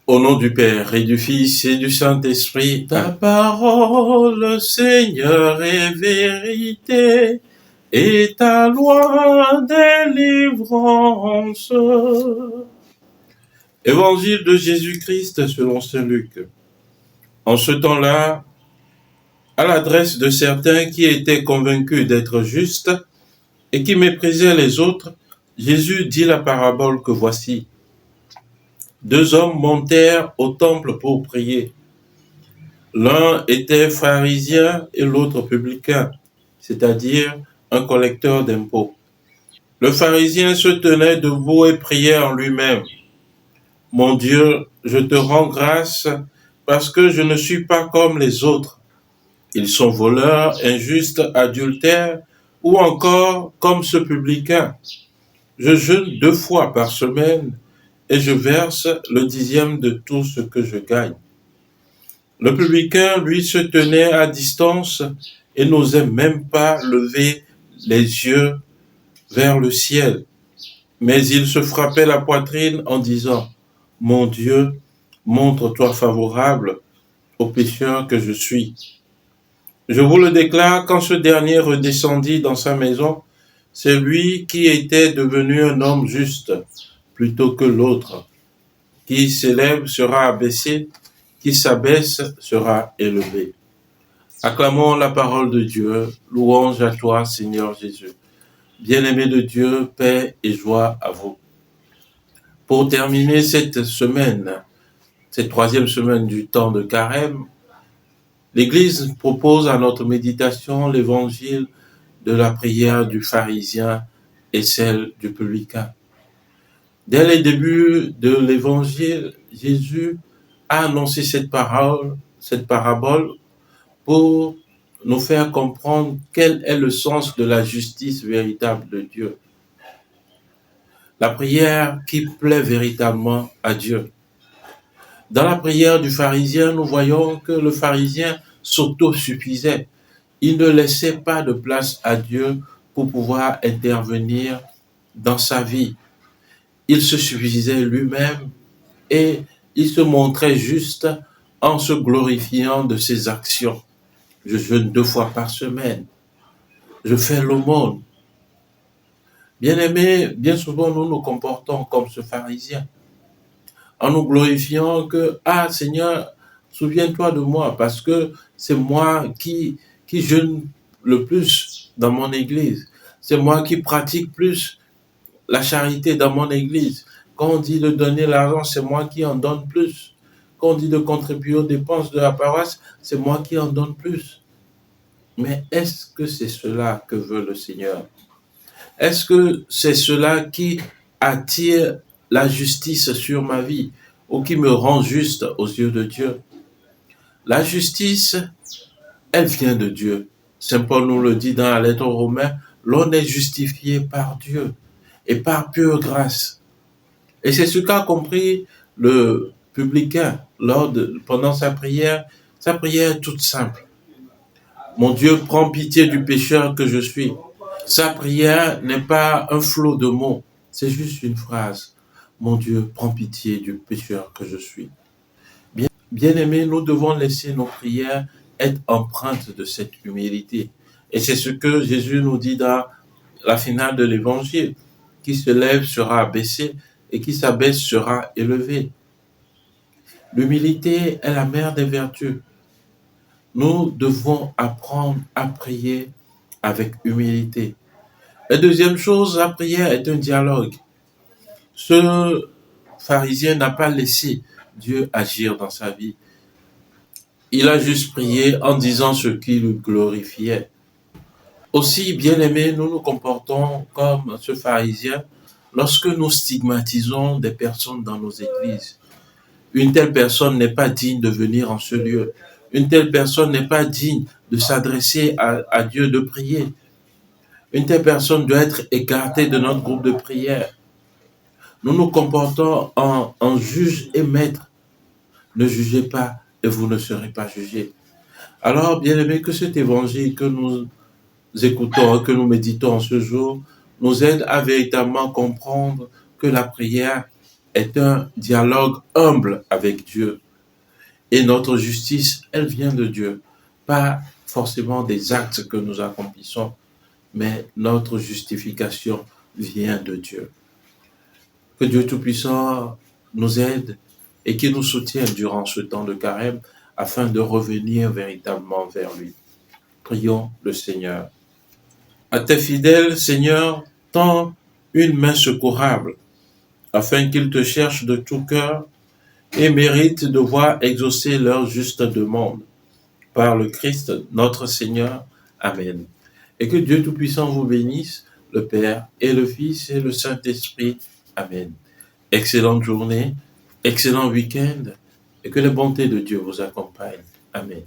Au nom du Père et du Fils et du Saint-Esprit, ta parole, Seigneur, est vérité, et ta loi délivrance. Évangile de Jésus-Christ selon saint Luc. En ce temps-là, à l'adresse de certains qui étaient convaincus d'être justes et qui méprisaient les autres, Jésus dit la parabole que voici. 2 hommes montèrent au temple pour prier. L'un était pharisien et l'autre publicain, c'est-à-dire un collecteur d'impôts. Le pharisien se tenait debout et priait en lui-même. « Mon Dieu, je te rends grâce parce que je ne suis pas comme les autres. Ils sont voleurs, injustes, adultères, ou encore comme ce publicain. Je jeûne 2 fois par semaine et je verse le 10e de tout ce que je gagne. » Le publicain, lui, se tenait à distance et n'osait même pas lever les yeux vers le ciel. Mais il se frappait la poitrine en disant « Mon Dieu, montre-toi favorable au pécheur que je suis. » Je vous le déclare, quand ce dernier redescendit dans sa maison, c'est lui qui était devenu un homme juste plutôt que l'autre. Qui s'élève sera abaissé, qui s'abaisse sera élevé. Acclamons la parole de Dieu, louange à toi, Seigneur Jésus. Bien-aimé de Dieu, paix et joie à vous. Pour terminer cette semaine, cette 3e semaine du temps de Carême, l'Église propose à notre méditation l'évangile de la prière du pharisien et celle du publicain. Dès les débuts de l'évangile, Jésus a annoncé cette parabole pour nous faire comprendre quel est le sens de la justice véritable de Dieu. La prière qui plaît véritablement à Dieu. Dans la prière du pharisien, nous voyons que le pharisien s'autosuffisait. Il ne laissait pas de place à Dieu pour pouvoir intervenir dans sa vie. Il se suffisait lui-même et il se montrait juste en se glorifiant de ses actions. Je jeûne 2 fois par semaine. Je fais l'aumône. Bien-aimés, bien souvent nous nous comportons comme ce pharisien, en nous glorifiant que, ah Seigneur, souviens-toi de moi, parce que c'est moi qui jeûne le plus dans mon église. C'est moi qui pratique plus la charité dans mon église. Quand on dit de donner l'argent, c'est moi qui en donne plus. Quand on dit de contribuer aux dépenses de la paroisse, c'est moi qui en donne plus. Mais est-ce que c'est cela que veut le Seigneur? Est-ce que c'est cela qui attire la justice sur ma vie ou qui me rend juste aux yeux de Dieu? La justice, elle vient de Dieu. Saint Paul nous le dit dans la lettre aux Romains, l'on est justifié par Dieu et par pure grâce. Et c'est ce qu'a compris le publicain pendant sa prière est toute simple. Mon Dieu, prends pitié du pécheur que je suis. Sa prière n'est pas un flot de mots, c'est juste une phrase. Mon Dieu, prends pitié du pécheur que je suis. Bien-aimés, nous devons laisser nos prières être empreintes de cette humilité. Et c'est ce que Jésus nous dit dans la finale de l'évangile. Qui se lève sera abaissé et qui s'abaisse sera élevé. L'humilité est la mère des vertus. Nous devons apprendre à prier avec humilité. La deuxième chose, la prière est un dialogue. Ce pharisien n'a pas laissé Dieu agir dans sa vie. Il a juste prié en disant ce qui le glorifiait. Aussi, bien-aimés, nous nous comportons comme ce pharisien lorsque nous stigmatisons des personnes dans nos églises. Une telle personne n'est pas digne de venir en ce lieu. Une telle personne n'est pas digne de s'adresser à Dieu, de prier. Une telle personne doit être écartée de notre groupe de prière. Nous nous comportons en juge et maître. Ne jugez pas et vous ne serez pas jugés. Alors, bien aimé, que cet évangile que nous écoutons, que nous méditons ce jour, nous aide à véritablement comprendre que la prière est un dialogue humble avec Dieu. Et notre justice, elle vient de Dieu. Pas forcément des actes que nous accomplissons, mais notre justification vient de Dieu. Que Dieu Tout-Puissant nous aide et qu'il nous soutienne durant ce temps de carême afin de revenir véritablement vers lui. Prions le Seigneur. À tes fidèles, Seigneur, tends une main secourable afin qu'ils te cherchent de tout cœur et méritent de voir exaucer leur juste demande. Par le Christ, notre Seigneur. Amen. Et que Dieu Tout-Puissant vous bénisse, le Père et le Fils et le Saint-Esprit. Amen. Excellente journée, excellent week-end, et que la bonté de Dieu vous accompagne. Amen.